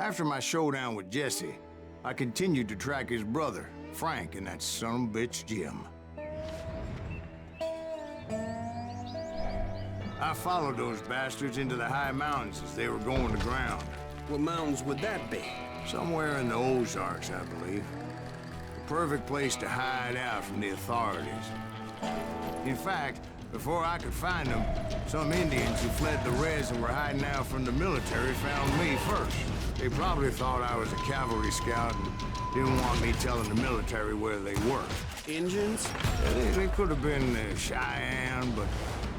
After my showdown with Jesse, I continued to track his brother, Frank, and that son of a bitch, Jim. I followed those bastards into the high mountains as they were going to ground. What mountains would that be? Somewhere in the Ozarks, I believe. The perfect place to hide out from the authorities. In fact, before I could find them, some Indians who fled the Reds and were hiding out from the military found me first. They probably thought I was a cavalry scout and didn't want me telling the military where they were. Indians? They could have been Cheyenne, but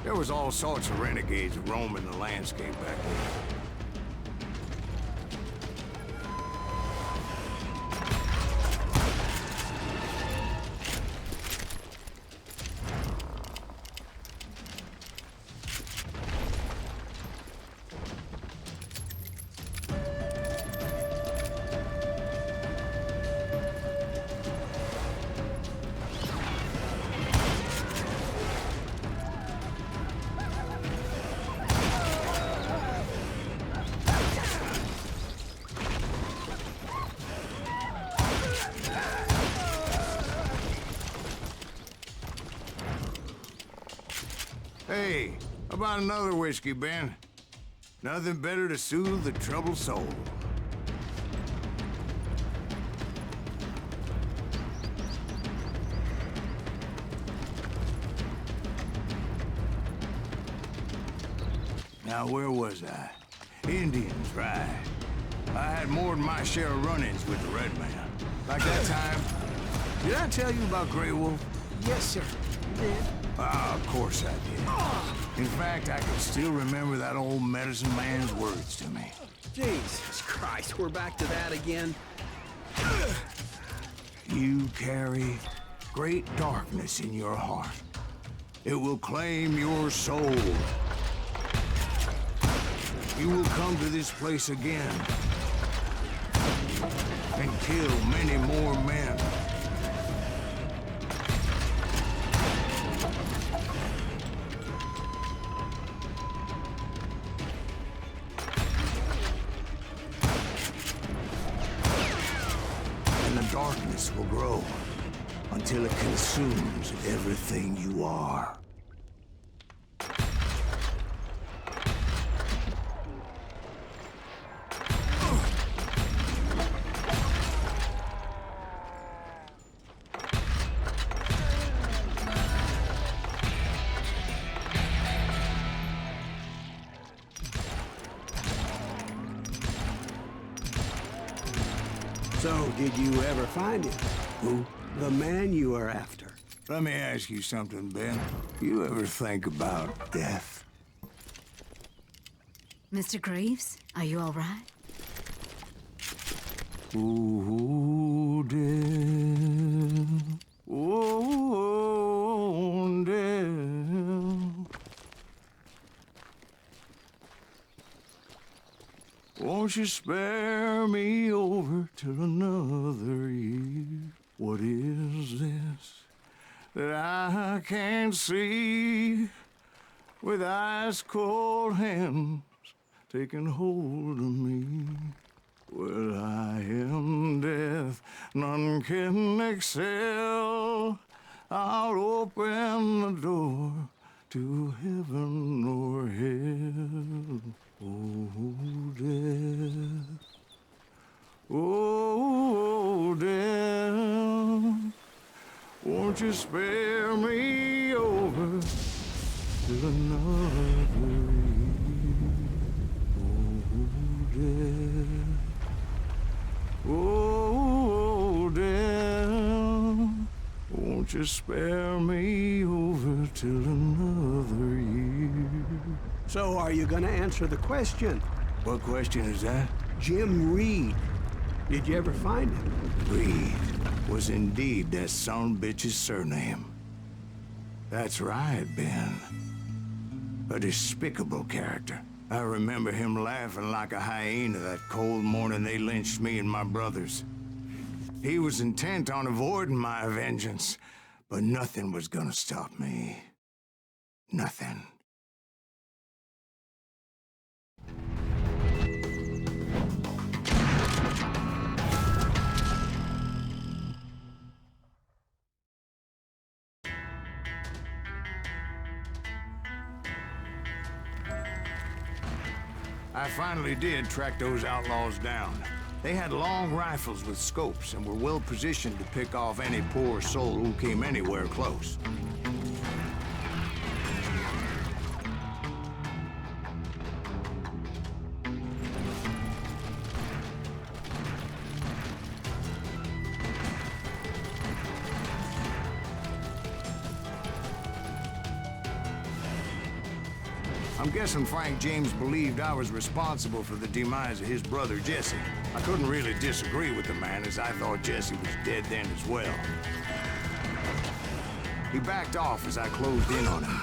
there was all sorts of renegades roaming the landscape back then. Hey, how about another whiskey, Ben? Nothing better to soothe the troubled soul. Now, where was I? Indians, right. I had more than my share of run-ins with the Red Man. Like that time, did I tell you about Grey Wolf? Yes, sir. You did. Ah, of course I did. In fact, I can still remember that old medicine man's words to me. Jesus Christ, we're back to that again. You carry great darkness in your heart. It will claim your soul. You will come to this place again and kill many more men. Darkness will grow until it consumes everything you are. So, did you ever find him? Who? The man you are after. Let me ask you something, Ben. You ever think about death? Mr. Greaves, are you all right? Oh, death. Oh, death. Won't you spare me over till another year? What is this that I can't see with ice cold hands taking hold of me? Well, I am death, none can excel. I'll open the door to heaven or hell. Oh, death. Oh, death. Won't you spare me over till another year? Oh, death. Oh, death. Won't you spare me over till another year? So, are you gonna answer the question? What question is that? Jim Reed. Did you ever find him? Reed was indeed that son of a bitch's surname. That's right, Ben. A despicable character. I remember him laughing like a hyena that cold morning they lynched me and my brothers. He was intent on avoiding my vengeance, but nothing was gonna stop me. Nothing. I finally did track those outlaws down. They had long rifles with scopes and were well positioned to pick off any poor soul who came anywhere close. I'm guessing Frank James believed I was responsible for the demise of his brother Jesse. I couldn't really disagree with the man, as I thought Jesse was dead then as well. He backed off as I closed in on him,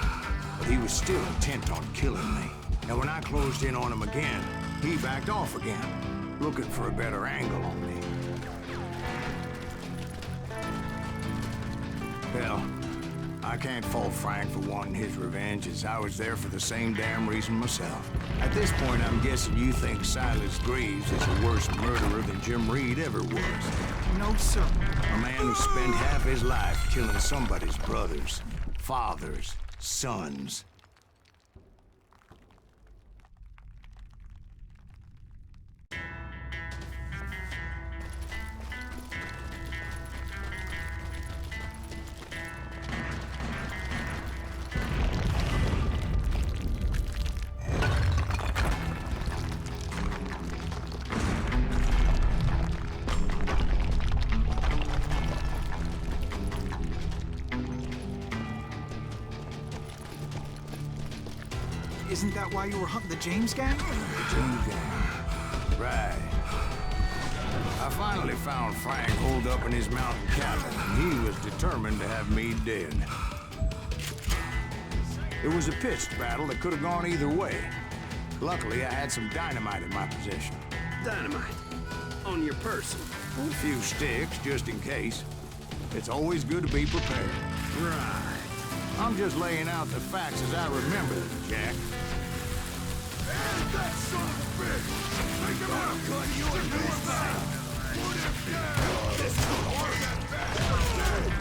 but he was still intent on killing me. And when I closed in on him again, he backed off again, looking for a better angle on me. Well, I can't fault Frank for wanting his revenge, as I was there for the same damn reason myself. At this point, I'm guessing you think Silas Greaves is a worse murderer than Jim Reed ever was. No, sir. A man who spent half his life killing somebody's brothers, fathers, sons. Isn't that why you were hunting the James gang? The James gang. Right. I finally found Frank holed up in his mountain cabin, and he was determined to have me dead. It was a pitched battle that could have gone either way. Luckily, I had some dynamite in my possession. Dynamite. On your person. A few sticks, just in case. It's always good to be prepared. Right. I'm just laying out the facts as I remember them, Jack. And that son of a bitch! Make him out of cut you and his mouth! Put him down! This is order that bastard!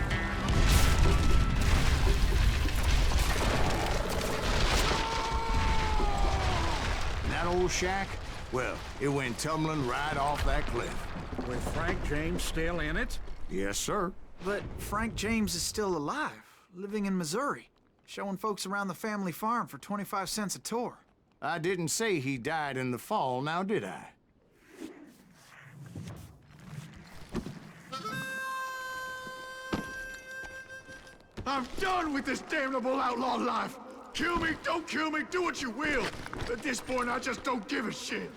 And that old shack? Well, it went tumbling right off that cliff. With Frank James still in it? Yes, sir. But Frank James is still alive, living in Missouri, showing folks around the family farm for 25 cents a tour. I didn't say he died in the fall, now did I? I'm done with this damnable outlaw life! Kill me, don't kill me, do what you will! At this point, I just don't give a shit!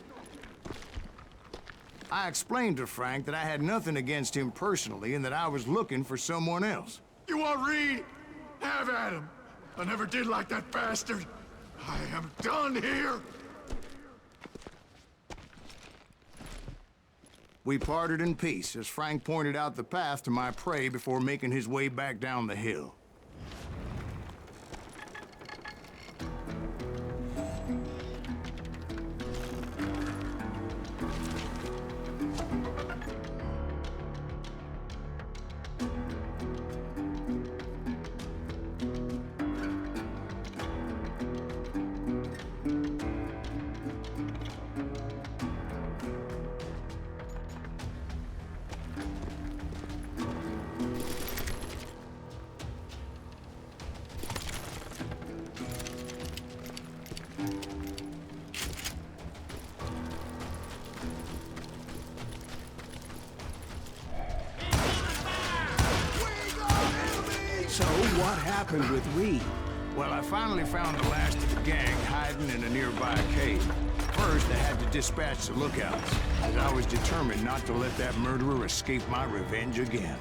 I explained to Frank that I had nothing against him personally and that I was looking for someone else. You want Reed? Have at him! I never did like that bastard! I am done here! We parted in peace as Frank pointed out the path to my prey before making his way back down the hill. So what happened with Reed? Well, I finally found the last of the gang hiding in a nearby cave. First, I had to dispatch the lookouts, as I was determined not to let that murderer escape my revenge again.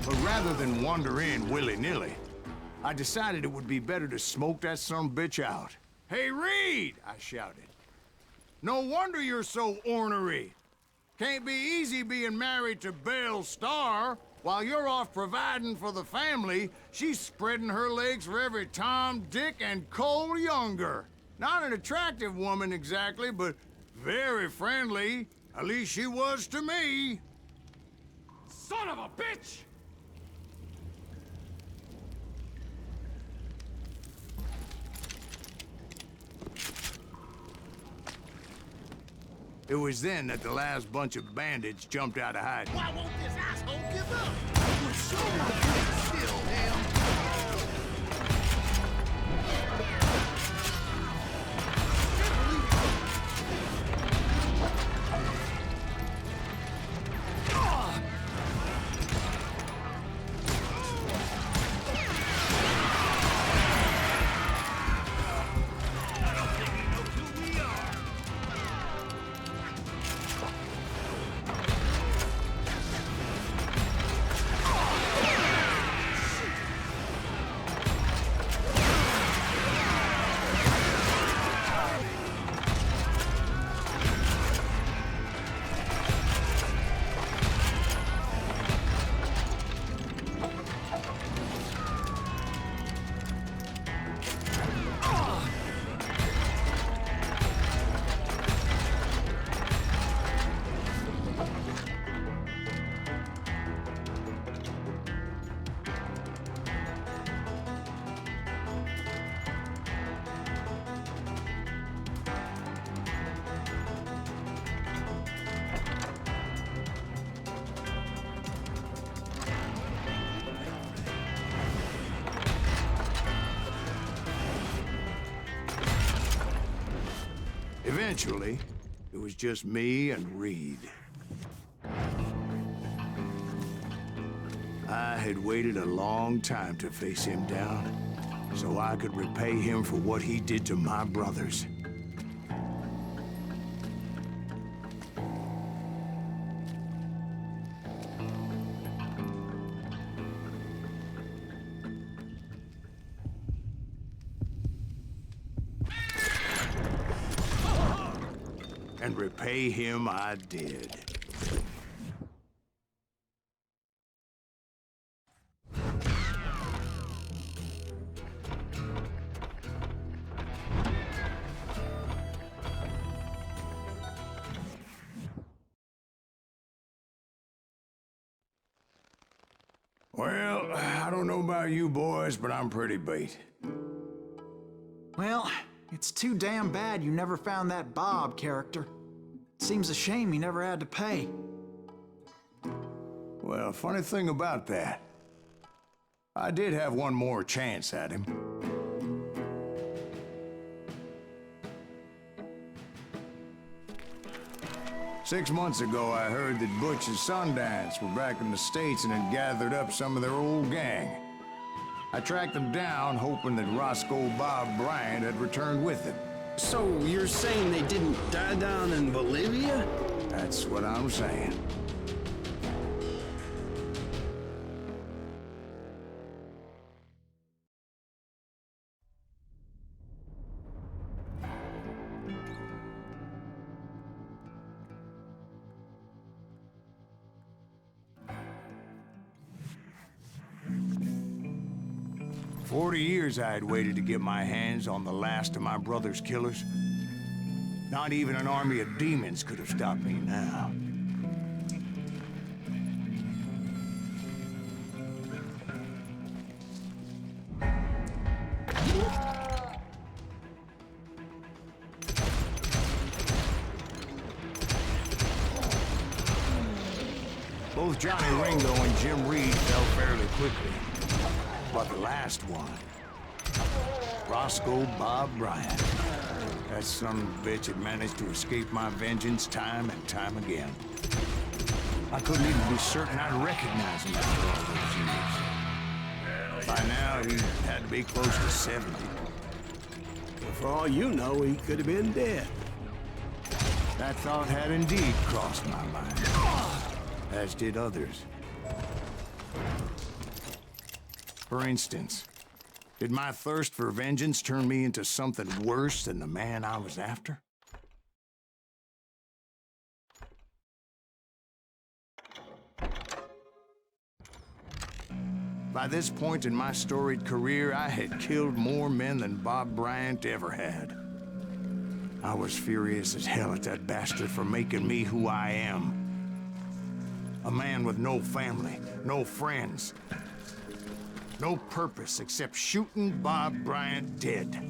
But rather than wander in willy-nilly, I decided it would be better to smoke that sumbitch out. "Hey, Reed!" I shouted. "No wonder you're so ornery. Can't be easy being married to Belle Starr. While you're off providing for the family, she's spreading her legs for every Tom, Dick, and Cole Younger. Not an attractive woman exactly, but Very friendly. At least she was to me. Son of a bitch! It was then that the last bunch of bandits jumped out of hiding. Why won't this asshole give up? We're so still, him. Eventually, it was just me and Reed. I had waited a long time to face him down, so I could repay him for what he did to my brothers. And repay him I did. Well, I don't know about you boys, but I'm pretty beat. Well, it's too damn bad you never found that Bob character. Seems a shame he never had to pay. Well, funny thing about that, I did have one more chance at him. Six months ago, I heard that Butch and Sundance were back in the States and had gathered up some of their old gang. I tracked them down, hoping that Roscoe Bob Bryant had returned with them. So you're saying they didn't die down in Bolivia? That's what I'm saying. For 40 years I had waited to get my hands on the last of my brother's killers. Not even an army of demons could have stopped me now. Both Johnny Ringo and Jim Reed fell fairly quickly. But the last one, Roscoe Bob Bryant, that son of a bitch had managed to escape my vengeance time and time again. I couldn't even be certain I'd recognize him after all those years. By now, he had to be close to 70. For all you know, he could have been dead. That thought had indeed crossed my mind, as did others. For instance, did my thirst for vengeance turn me into something worse than the man I was after? By this point in my storied career, I had killed more men than Bob Bryant ever had. I was furious as hell at that bastard for making me who I am. A man with no family, no friends, no purpose except shooting Bob Bryant dead.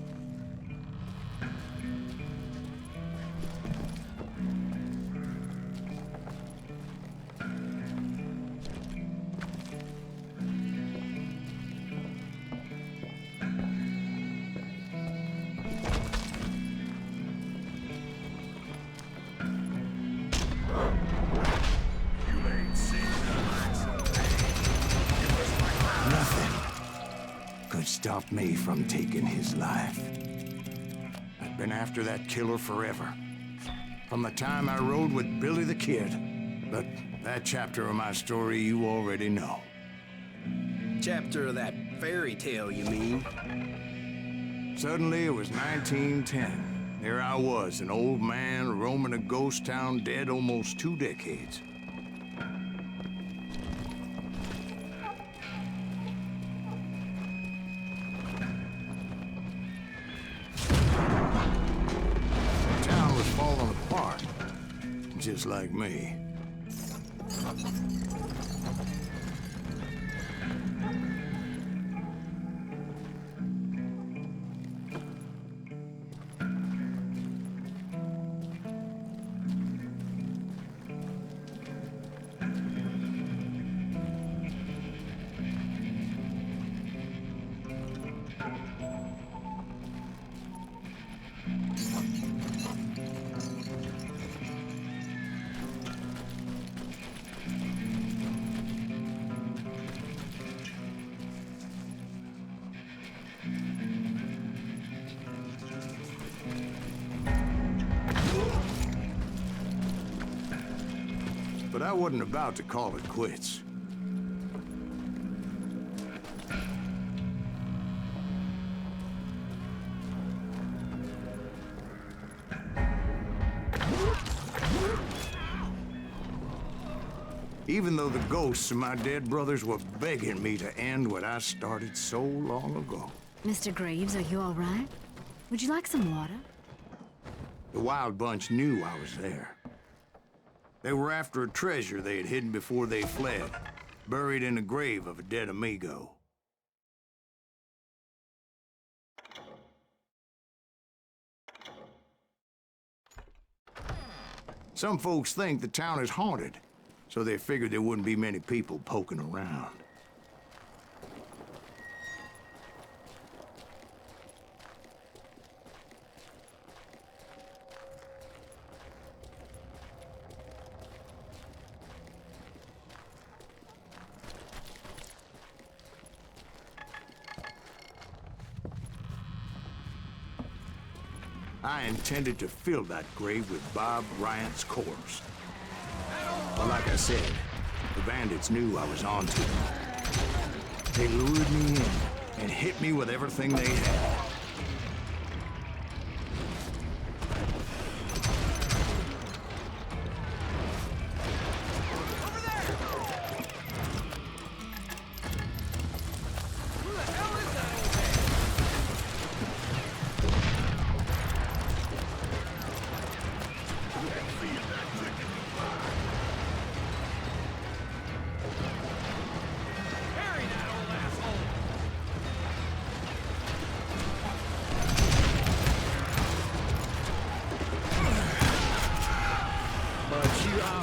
Stop me from taking his life. I've been after that killer forever. From the time I rode with Billy the Kid. But that chapter of my story you already know. Chapter of that fairy tale, you mean? Suddenly it was 1910. There I was, an old man roaming a ghost town dead almost 2 decades. Just like me. But I wasn't about to call it quits. Even though the ghosts of my dead brothers were begging me to end what I started so long ago. Mr. Graves, are you all right? Would you like some water? The Wild Bunch knew I was there. They were after a treasure they had hidden before they fled, buried in the grave of a dead amigo. Some folks think the town is haunted, so they figured there wouldn't be many people poking around. I intended to fill that grave with Bob Bryant's corpse. But like I said, the bandits knew I was onto them. They lured me in and hit me with everything they had.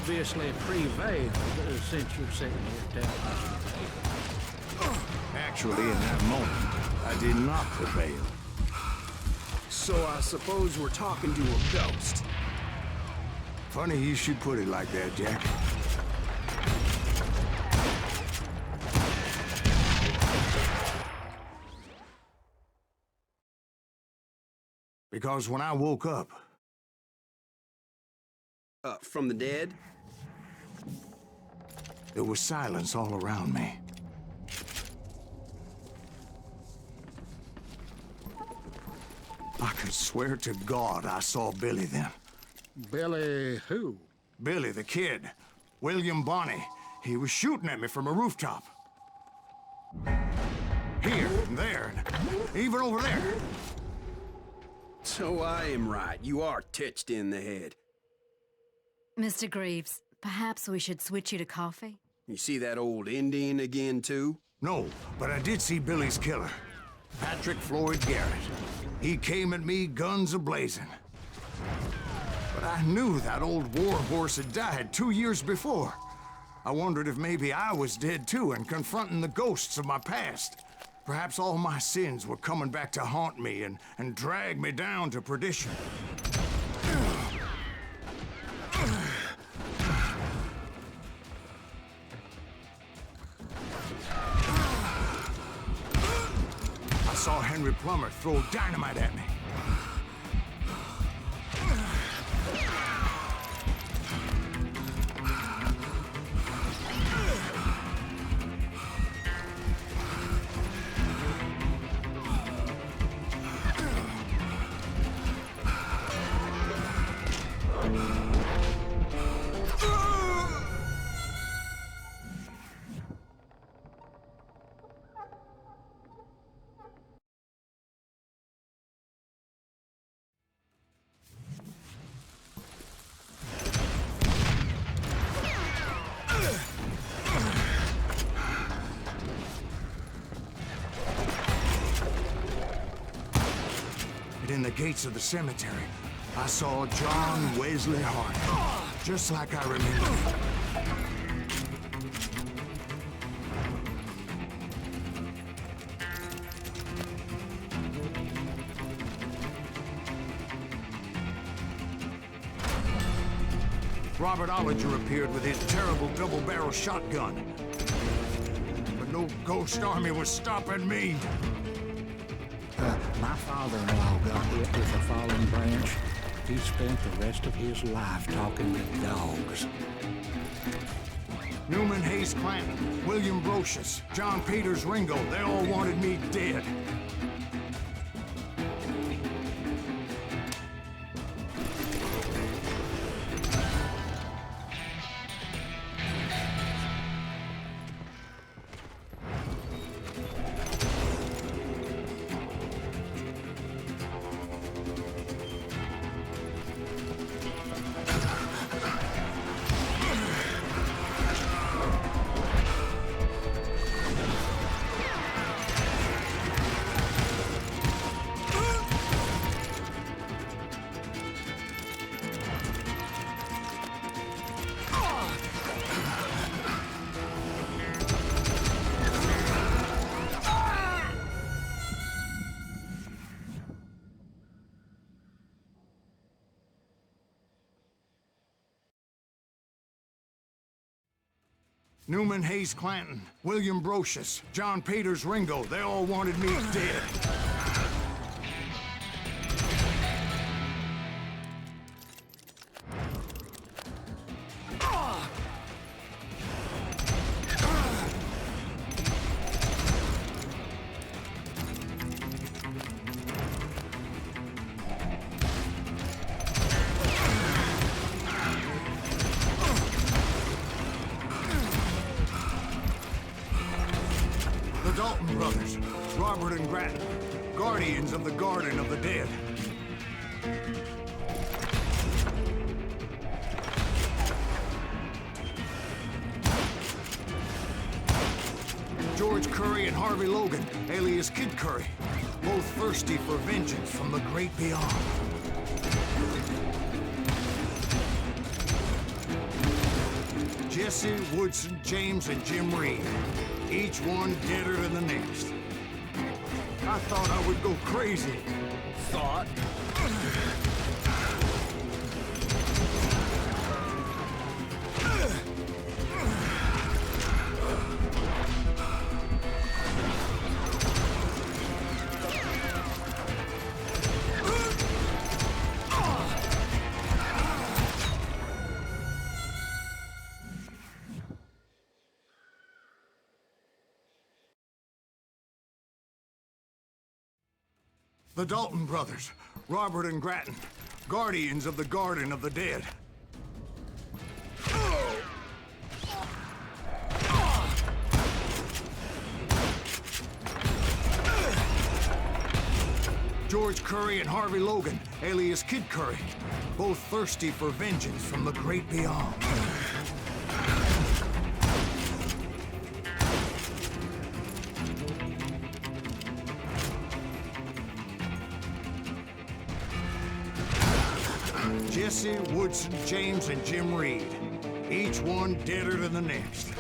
Obviously prevailed since you're sitting here telling us. Actually, in that moment, I did not prevail. So I suppose we're talking to a ghost. Funny you should put it like that, Jack. Because when I woke up... From the dead? There was silence all around me. I could swear to God I saw Billy then. Billy who? Billy the Kid. William Bonney. He was shooting at me from a rooftop. Here and there, and even over there. So I am right. You are touched in the head. Mr. Greaves, perhaps we should switch you to coffee? You see that old Indian again, too? No, but I did see Billy's killer, Patrick Floyd Garrett. He came at me guns a-blazing. But I knew that old war horse had died 2 years before. I wondered if maybe I was dead too and confronting the ghosts of my past. Perhaps all my sins were coming back to haunt me and drag me down to perdition. I saw Henry Plummer throw dynamite at me. In the gates of the cemetery, I saw John Wesley Hart, just like I remember him. Robert Ollinger appeared with his terrible double-barrel shotgun. But no ghost army was stopping me. My father-in-law got hit with a fallen branch. He spent the rest of his life talking with dogs. Newman Hayes Clanton, William Brocious, John Peters Ringo, they all wanted me dead. Newman Hayes Clanton, William Brocious, John Peters Ringo, they all wanted me dead. The Dalton brothers, Robert and Grattan, guardians of the Garden of the Dead. George Curry and Harvey Logan, alias Kid Curry, both thirsty for vengeance from the great beyond. Jesse, Woodson, James, and Jim Reed. Each one deader than the next. I thought I would go crazy. Thought? The Dalton brothers, Robert and Grattan, guardians of the Garden of the Dead. George Curry and Harvey Logan, alias Kid Curry, both thirsty for vengeance from the great beyond. Jesse, Woodson, James, and Jim Reed. Each one deader than the next.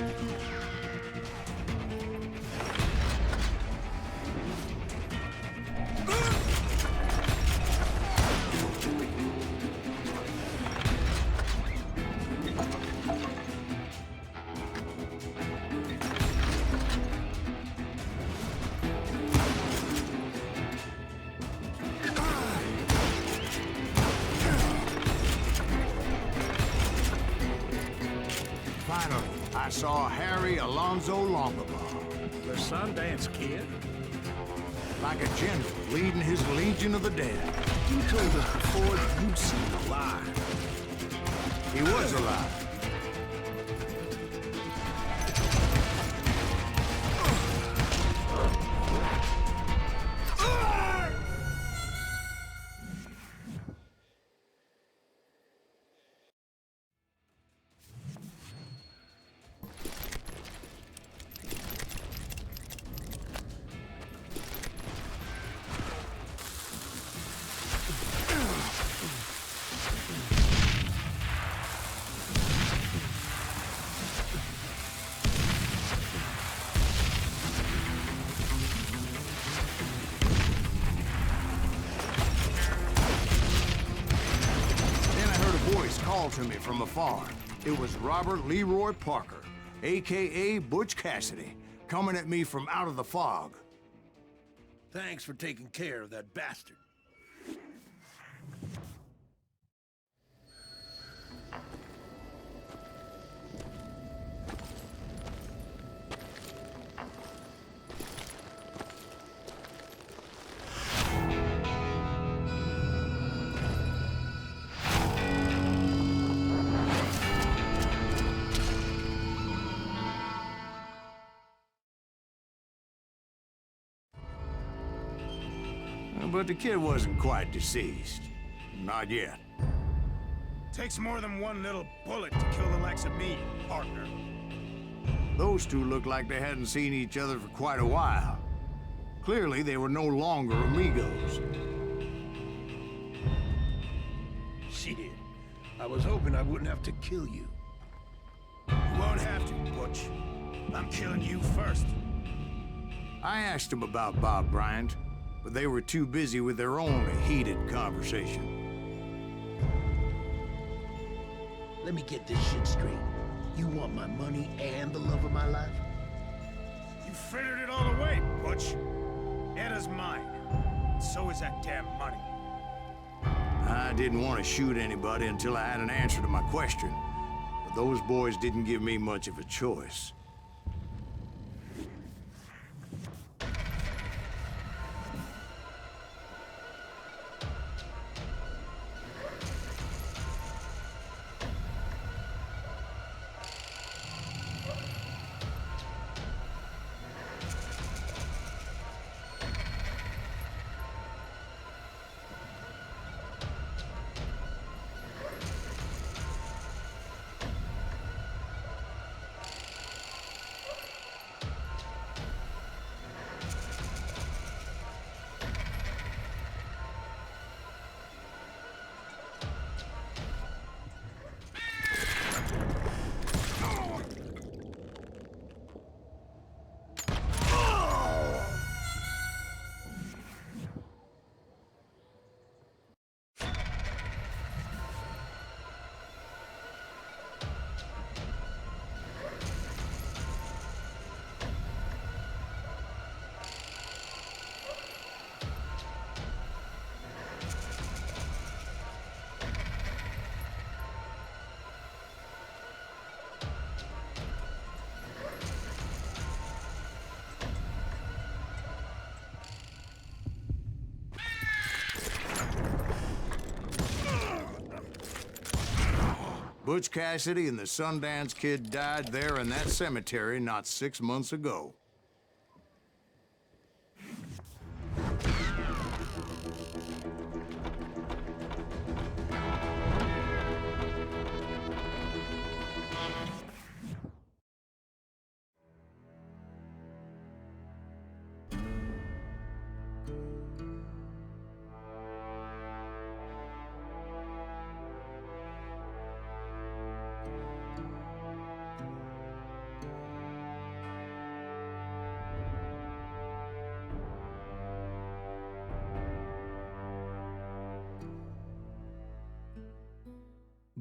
Finally, I saw Harry Alonzo Longabaugh. The Sundance Kid? Like a general leading his legion of the dead. You told us before you'd seen him alive. He was alive. Called to me from afar. It was Robert Leroy Parker, a.k.a. Butch Cassidy, coming at me from out of the fog. Thanks for taking care of that bastard. But the kid wasn't quite deceased. Not yet. Takes more than one little bullet to kill the likes of me, partner. Those two looked like they hadn't seen each other for quite a while. Clearly, they were no longer amigos. Shit. I was hoping I wouldn't have to kill you. You won't have to, Butch. I'm killing you first. I asked them about Bob Bryant, but they were too busy with their own heated conversation. Let me get this shit straight. You want my money and the love of my life? You frittered it all away, Butch. Anna's mine. So is that damn money. I didn't want to shoot anybody until I had an answer to my question, but those boys didn't give me much of a choice. Butch Cassidy and the Sundance Kid died there in that cemetery not 6 months ago.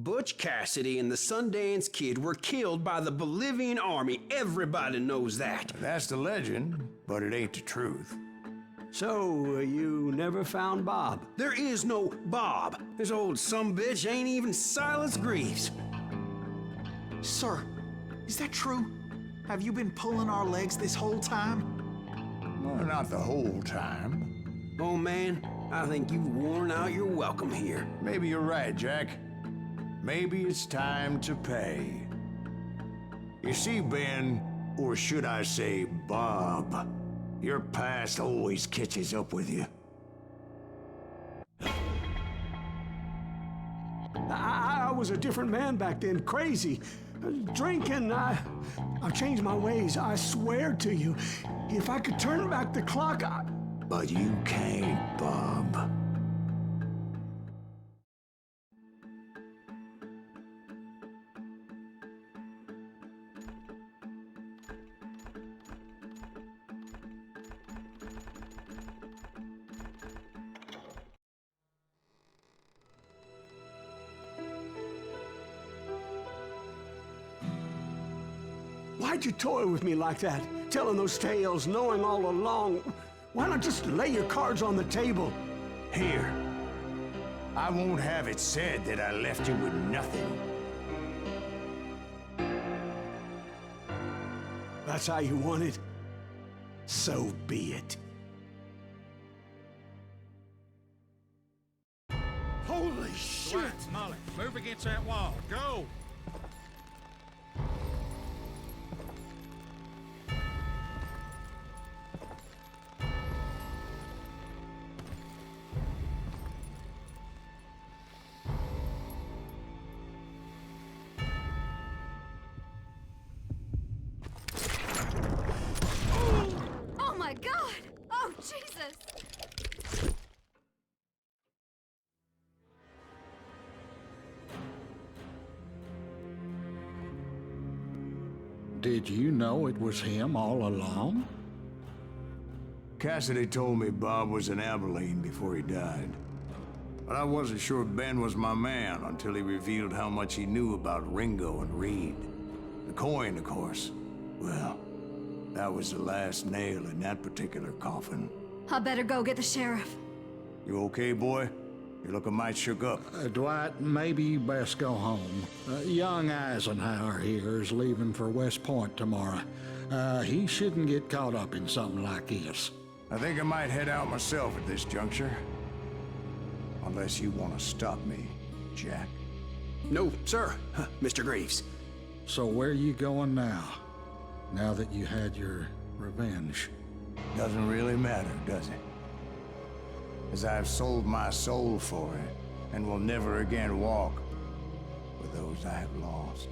Butch Cassidy and the Sundance Kid were killed by the Bolivian army. Everybody knows that. That's the legend, but it ain't the truth. So, you never found Bob? There is no Bob. This old sumbitch ain't even Silas Greaves. Sir, is that true? Have you been pulling our legs this whole time? Well, not the whole time. Oh man, I think you've worn out your welcome here. Maybe you're right, Jack. Maybe it's time to pay. You see, Ben, or should I say Bob, your past always catches up with you. I was a different man back then, crazy. Drinking, I've changed my ways, I swear to you. If I could turn back the clock, But you can't, Bob. Why'd you toy with me like that? Telling those tales, knowing all along. Why not just lay your cards on the table? Here. I won't have it said that I left you with nothing. That's how you want it? So be it. Holy shit! Relax, Molly. Move against that wall. Go! Oh my God! Oh, Jesus! Did you know it was him all along? Cassidy told me Bob was in Abilene before he died. But I wasn't sure Ben was my man until he revealed how much he knew about Ringo and Reed. The coin, of course. Well, that was the last nail in that particular coffin. I better go get the sheriff. You okay, boy? You're looking mighty shook up. Dwight, maybe you best go home. Young Eisenhower here is leaving for West Point tomorrow. He shouldn't get caught up in something like this. I think I might head out myself at this juncture. Unless you want to stop me, Jack. No, sir, Mr. Greaves. So where you going now? Now that you had your revenge? Doesn't really matter, does it? As I've sold my soul for it, and will never again walk with those I have lost.